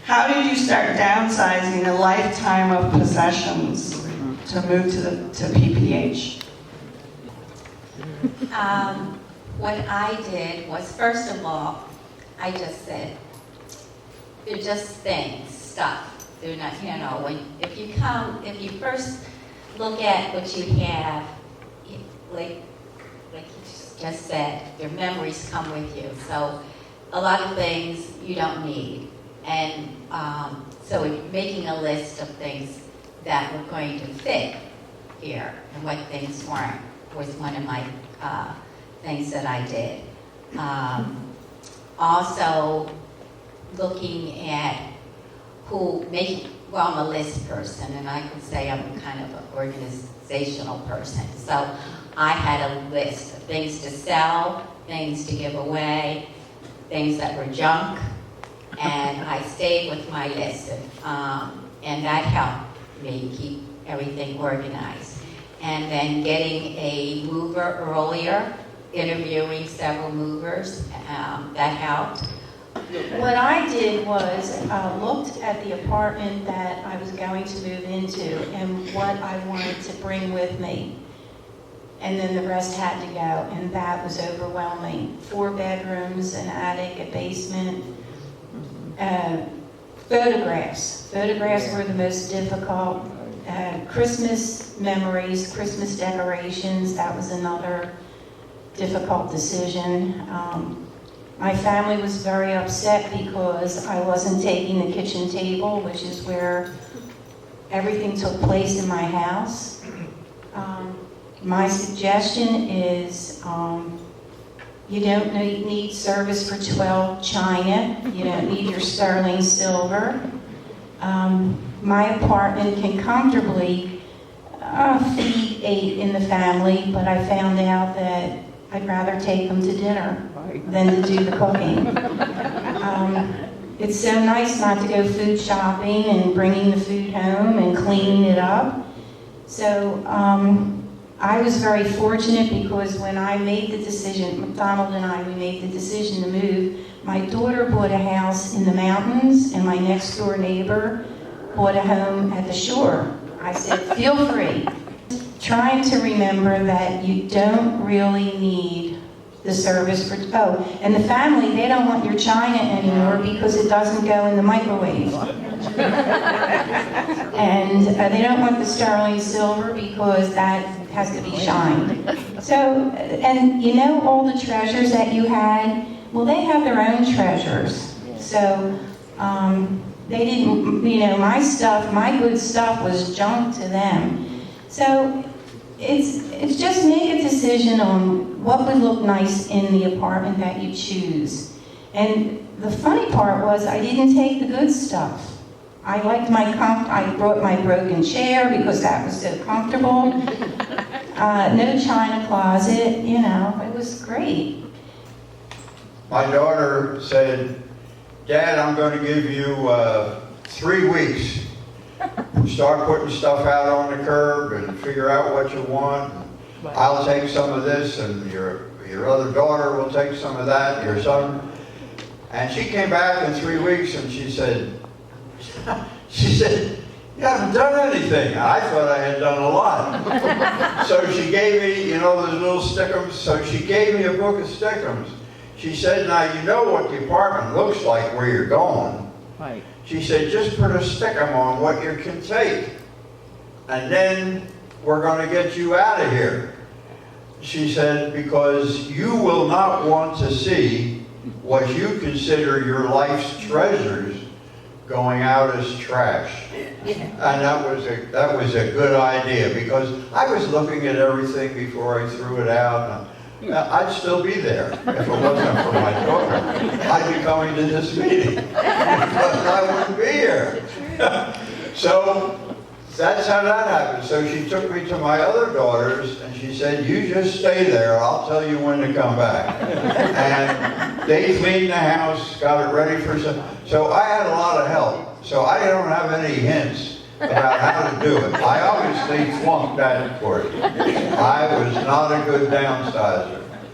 How did you start downsizing a lifetime of possessions to move to PPH? What I did was, first of all, I just said, they're just things, stuff. They're not, if you first look at what you have, like you just said, your memories come with you. So a lot of things you don't need. And so making a list of things that were going to fit here and what things weren't was one of my things that I did. Also, looking at I'm a list person, and I can say I'm kind of an organizational person. So I had a list of things to sell, things to give away, things that were junk, and I stayed with my list. And that helped me keep everything organized. And then getting a mover earlier, interviewing several movers, that helped. What I did was looked at the apartment that I was going to move into and what I wanted to bring with me. And then the rest had to go, and that was overwhelming. 4 bedrooms, an attic, a basement. Photographs. Photographs were the most difficult. Christmas memories, Christmas decorations, that was another difficult decision. My family was very upset because I wasn't taking the kitchen table, which is where everything took place in my house. My suggestion is you don't need service for 12 china. You don't need your sterling silver. My apartment can comfortably feed 8 in the family, but I found out that I'd rather take them to dinner than to do the cooking. It's so nice not to go food shopping and bringing the food home and cleaning it up. So I was very fortunate because when I made the decision, McDonald and I, we made the decision to move, my daughter bought a house in the mountains and my next door neighbor bought a home at the shore. I said, feel free. Trying to remember that you don't really need the service for, and the family, they don't want your china anymore because it doesn't go in the microwave. And they don't want the sterling silver because that has to be shined. So, and all the treasures that you had, well, they have their own treasures. So, they didn't, my stuff, my good stuff was junk to them. So it's just make a decision on what would look nice in the apartment that you choose. And the funny part was I didn't take the good stuff. I liked I brought my broken chair because that was so comfortable. No china closet, it was great. My daughter said, Dad, I'm going to give you 3 weeks. Start putting stuff out on the curb and figure out what you want. I'll take some of this, and your other daughter will take some of that, your son. And she came back in 3 weeks and she said, you haven't done anything. I thought I had done a lot. So she gave me, those little stickums. So she gave me a book of stickums. She said, now you know what the apartment looks like where you're going. Right. She said, just put a stickum on what you can take. And then we're going to get you out of here. She said, because you will not want to see what you consider your life's treasures going out as trash. And that was a good idea, because I was looking at everything before I threw it out. I'd still be there if it wasn't for my daughter. I'd be coming to this meeting, but I wouldn't be here. So that's how that happened. So she took me to my other daughters and she said, you just stay there, I'll tell you when to come back. And they cleaned the house, got it ready for some. So I had a lot of help. So I don't have any hints about how to do it. I obviously flunked that course. I was not a good downsizer.